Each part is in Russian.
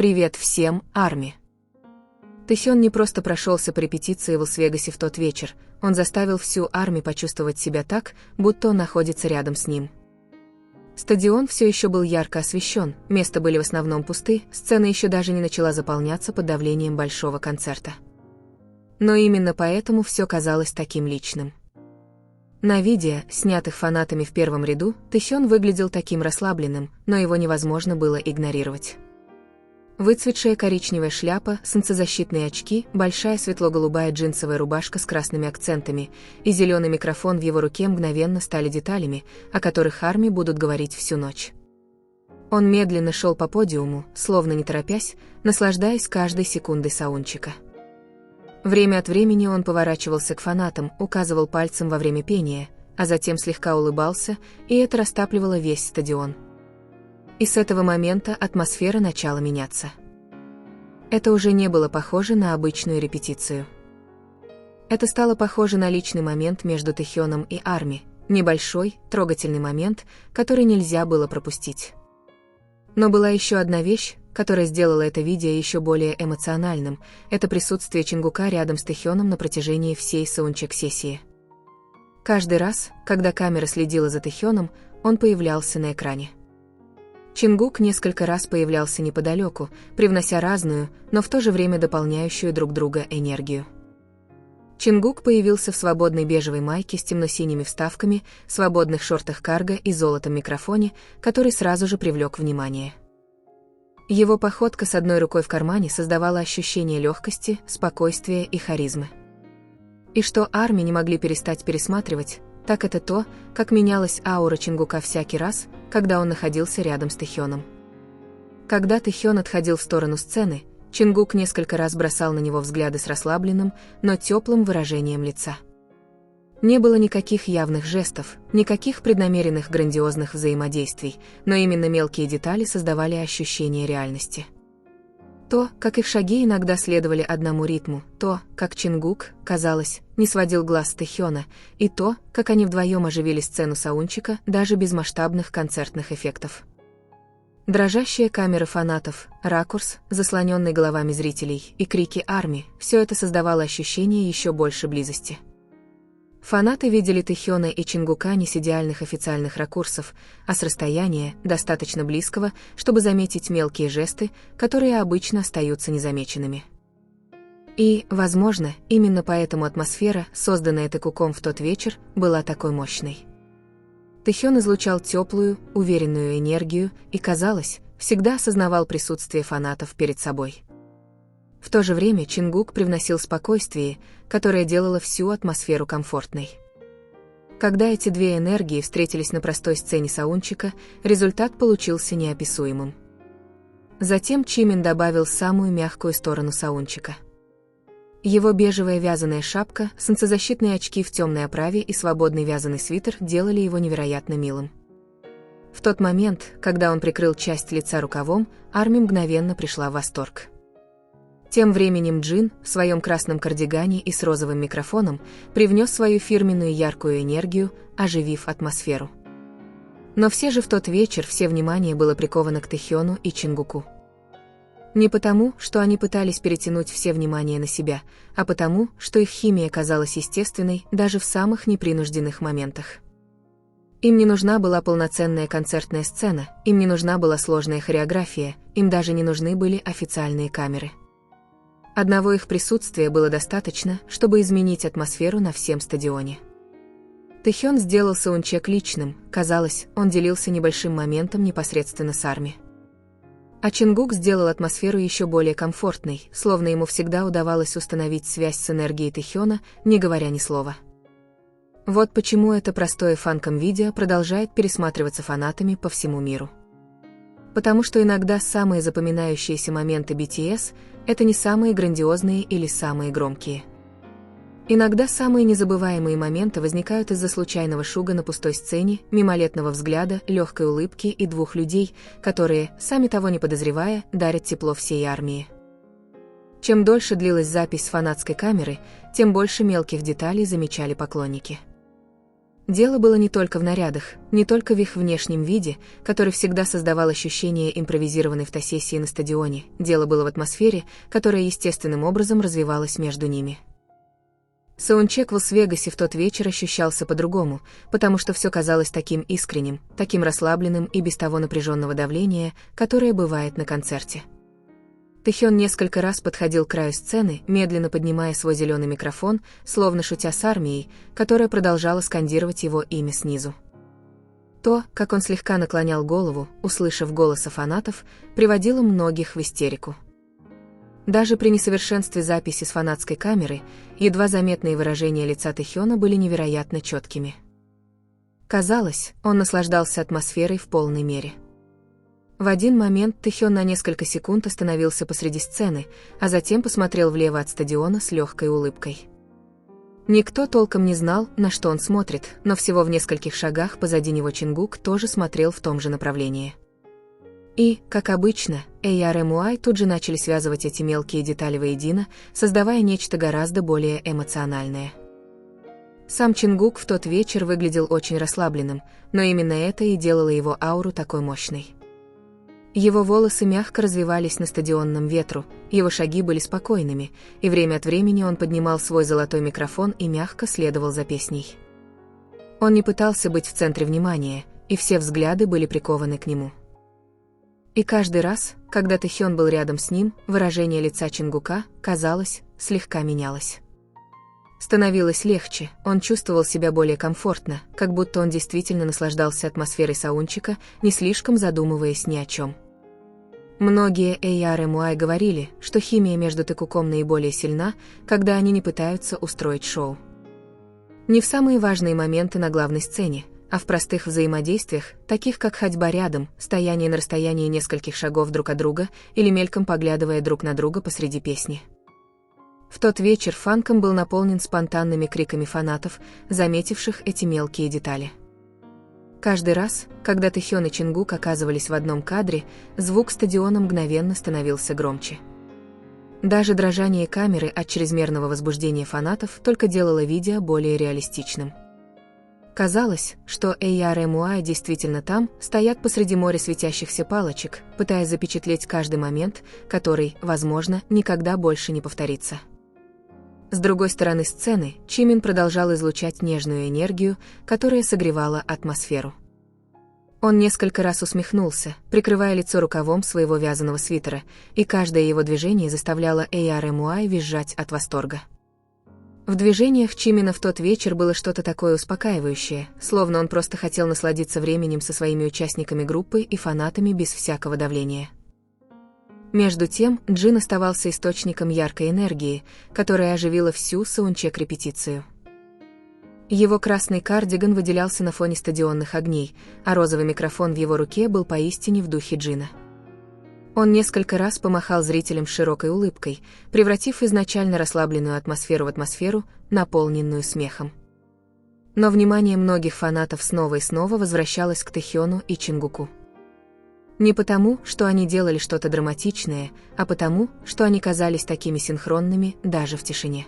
Привет всем, Арми. Тэхён не просто прошелся по репетиции в Лас-Вегасе в тот вечер, он заставил всю Арми почувствовать себя так, будто он находится рядом с ним. Стадион все еще был ярко освещен, места были в основном пусты, сцена еще даже не начала заполняться под давлением большого концерта. Но именно поэтому все казалось таким личным. На видео, снятых фанатами в первом ряду, Тэхён выглядел таким расслабленным, но его невозможно было игнорировать. Выцветшая коричневая шляпа, солнцезащитные очки, большая светло-голубая джинсовая рубашка с красными акцентами и зеленый микрофон в его руке мгновенно стали деталями, о которых Арми будут говорить всю ночь. Он медленно шел по подиуму, словно не торопясь, наслаждаясь каждой секундой саундчека. Время от времени он поворачивался к фанатам, указывал пальцем во время пения, а затем слегка улыбался, и это растапливало весь стадион. И с этого момента атмосфера начала меняться. Это уже не было похоже на обычную репетицию. Это стало похоже на личный момент между Тэхёном и Арми, небольшой, трогательный момент, который нельзя было пропустить. Но была еще одна вещь, которая сделала это видео еще более эмоциональным, это присутствие Чингука рядом с Тэхёном на протяжении всей саундчек-сессии. Каждый раз, когда камера следила за Тэхёном, он появлялся на экране. Чингук несколько раз появлялся неподалеку, привнося разную, но в то же время дополняющую друг друга энергию. Чингук появился в свободной бежевой майке с темно-синими вставками, свободных шортах карго и золотом микрофоне, который сразу же привлек внимание. Его походка с одной рукой в кармане создавала ощущение легкости, спокойствия и харизмы. И что Арми не могли перестать пересматривать, так это то, как менялась аура Чингука всякий раз, когда он находился рядом с Тэхёном. Когда Тэхён отходил в сторону сцены, Чингук несколько раз бросал на него взгляды с расслабленным, но теплым выражением лица. Не было никаких явных жестов, никаких преднамеренных грандиозных взаимодействий, но именно мелкие детали создавали ощущение реальности. То, как их шаги иногда следовали одному ритму, то, как Чингук, казалось, не сводил глаз с Тэхёна, и то, как они вдвоем оживили сцену саундчека даже без масштабных концертных эффектов. Дрожащая камера фанатов, ракурс, заслоненный головами зрителей, и крики Арми – все это создавало ощущение еще больше близости. Фанаты видели Тэхёна и Чингука не с идеальных официальных ракурсов, а с расстояния, достаточно близкого, чтобы заметить мелкие жесты, которые обычно остаются незамеченными. И, возможно, именно поэтому атмосфера, созданная Тэкуком в тот вечер, была такой мощной. Тэхён излучал теплую, уверенную энергию и, казалось, всегда осознавал присутствие фанатов перед собой. В то же время Чингук привносил спокойствие, которое делало всю атмосферу комфортной. Когда эти две энергии встретились на простой сцене саундчека, результат получился неописуемым. Затем Чимин добавил самую мягкую сторону саундчека. Его бежевая вязаная шапка, солнцезащитные очки в темной оправе и свободный вязаный свитер делали его невероятно милым. В тот момент, когда он прикрыл часть лица рукавом, Арми мгновенно пришла в восторг. Тем временем Джин, в своем красном кардигане и с розовым микрофоном, привнес свою фирменную яркую энергию, оживив атмосферу. Но все же в тот вечер все внимание было приковано к Тэхёну и Чингуку. Не потому, что они пытались перетянуть все внимание на себя, а потому, что их химия казалась естественной даже в самых непринужденных моментах. Им не нужна была полноценная концертная сцена, им не нужна была сложная хореография, им даже не нужны были официальные камеры. Одного их присутствия было достаточно, чтобы изменить атмосферу на всем стадионе. Тэхён сделал саундчек личным, казалось, он делился небольшим моментом непосредственно с Арми. А Чингук сделал атмосферу еще более комфортной, словно ему всегда удавалось установить связь с энергией Тэхёна, не говоря ни слова. Вот почему это простое фанком-видео продолжает пересматриваться фанатами по всему миру. Потому что иногда самые запоминающиеся моменты BTS – это не самые грандиозные или самые громкие. Иногда самые незабываемые моменты возникают из-за случайного шуга на пустой сцене, мимолетного взгляда, легкой улыбки и двух людей, которые, сами того не подозревая, дарят тепло всей армии. Чем дольше длилась запись с фанатской камеры, тем больше мелких деталей замечали поклонники. Дело было не только в нарядах, не только в их внешнем виде, который всегда создавал ощущение импровизированной фотосессии на стадионе, дело было в атмосфере, которая естественным образом развивалась между ними. Саундчек в Лас-Вегасе в тот вечер ощущался по-другому, потому что все казалось таким искренним, таким расслабленным и без того напряженного давления, которое бывает на концерте. Тэхён несколько раз подходил к краю сцены, медленно поднимая свой зеленый микрофон, словно шутя с армией, которая продолжала скандировать его имя снизу. То, как он слегка наклонял голову, услышав голоса фанатов, приводило многих в истерику. Даже при несовершенстве записи с фанатской камеры, едва заметные выражения лица Тэхёна были невероятно четкими. Казалось, он наслаждался атмосферой в полной мере. В один момент Тэхён на несколько секунд остановился посреди сцены, а затем посмотрел влево от стадиона с легкой улыбкой. Никто толком не знал, на что он смотрит, но всего в нескольких шагах позади него Чингук тоже смотрел в том же направлении. И, как обычно, AR/MUI тут же начали связывать эти мелкие детали воедино, создавая нечто гораздо более эмоциональное. Сам Чингук в тот вечер выглядел очень расслабленным, но именно это и делало его ауру такой мощной. Его волосы мягко развивались на стадионном ветру, его шаги были спокойными, и время от времени он поднимал свой золотой микрофон и мягко следовал за песней. Он не пытался быть в центре внимания, и все взгляды были прикованы к нему. И каждый раз, когда Тэхён был рядом с ним, выражение лица Чингука, казалось, слегка менялось. Становилось легче, он чувствовал себя более комфортно, как будто он действительно наслаждался атмосферой саундчека, не слишком задумываясь ни о чем. Многие AR/MUI говорили, что химия между Тэкуком наиболее сильна, когда они не пытаются устроить шоу. Не в самые важные моменты на главной сцене, а в простых взаимодействиях, таких как ходьба рядом, стояние на расстоянии нескольких шагов друг от друга или мельком поглядывая друг на друга посреди песни. В тот вечер фанком был наполнен спонтанными криками фанатов, заметивших эти мелкие детали. Каждый раз, когда Тэхён и Чингук оказывались в одном кадре, звук стадиона мгновенно становился громче. Даже дрожание камеры от чрезмерного возбуждения фанатов только делало видео более реалистичным. Казалось, что AR/MUI действительно там, стоят посреди моря светящихся палочек, пытаясь запечатлеть каждый момент, который, возможно, никогда больше не повторится. С другой стороны сцены, Чимин продолжал излучать нежную энергию, которая согревала атмосферу. Он несколько раз усмехнулся, прикрывая лицо рукавом своего вязаного свитера, и каждое его движение заставляло AR/MUI визжать от восторга. В движениях Чимина в тот вечер было что-то такое успокаивающее, словно он просто хотел насладиться временем со своими участниками группы и фанатами без всякого давления. Между тем, Джин оставался источником яркой энергии, которая оживила всю саундчек-репетицию. Его красный кардиган выделялся на фоне стадионных огней, а розовый микрофон в его руке был поистине в духе Джина. Он несколько раз помахал зрителям с широкой улыбкой, превратив изначально расслабленную атмосферу в атмосферу, наполненную смехом. Но внимание многих фанатов снова и снова возвращалось к Тэхёну и Чингуку. Не потому, что они делали что-то драматичное, а потому, что они казались такими синхронными даже в тишине.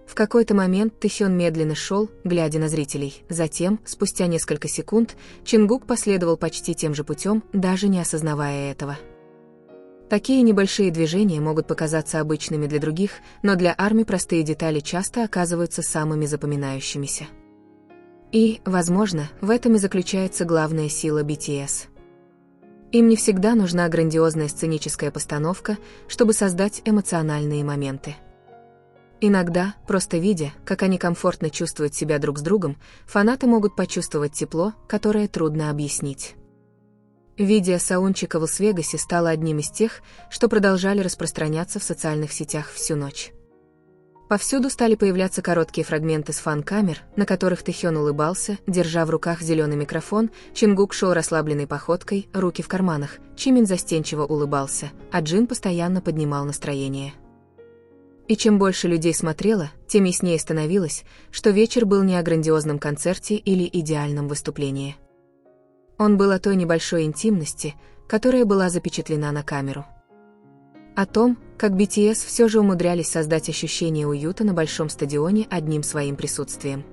В какой-то момент Тэхён медленно шел, глядя на зрителей, затем, спустя несколько секунд, Чингук последовал почти тем же путем, даже не осознавая этого. Такие небольшие движения могут показаться обычными для других, но для армии простые детали часто оказываются самыми запоминающимися. И, возможно, в этом и заключается главная сила BTS. Им не всегда нужна грандиозная сценическая постановка, чтобы создать эмоциональные моменты. Иногда, просто видя, как они комфортно чувствуют себя друг с другом, фанаты могут почувствовать тепло, которое трудно объяснить. Видео саундчека в Лас-Вегасе стало одним из тех, что продолжали распространяться в социальных сетях всю ночь. Повсюду стали появляться короткие фрагменты с фан-камер, на которых Тэхён улыбался, держа в руках зеленый микрофон, Чингук шел расслабленной походкой, руки в карманах, Чимин застенчиво улыбался, а Джин постоянно поднимал настроение. И чем больше людей смотрело, тем яснее становилось, что вечер был не о грандиозном концерте или идеальном выступлении. Он был о той небольшой интимности, которая была запечатлена на камеру. О том, как BTS все же умудрялись создать ощущение уюта на большом стадионе одним своим присутствием.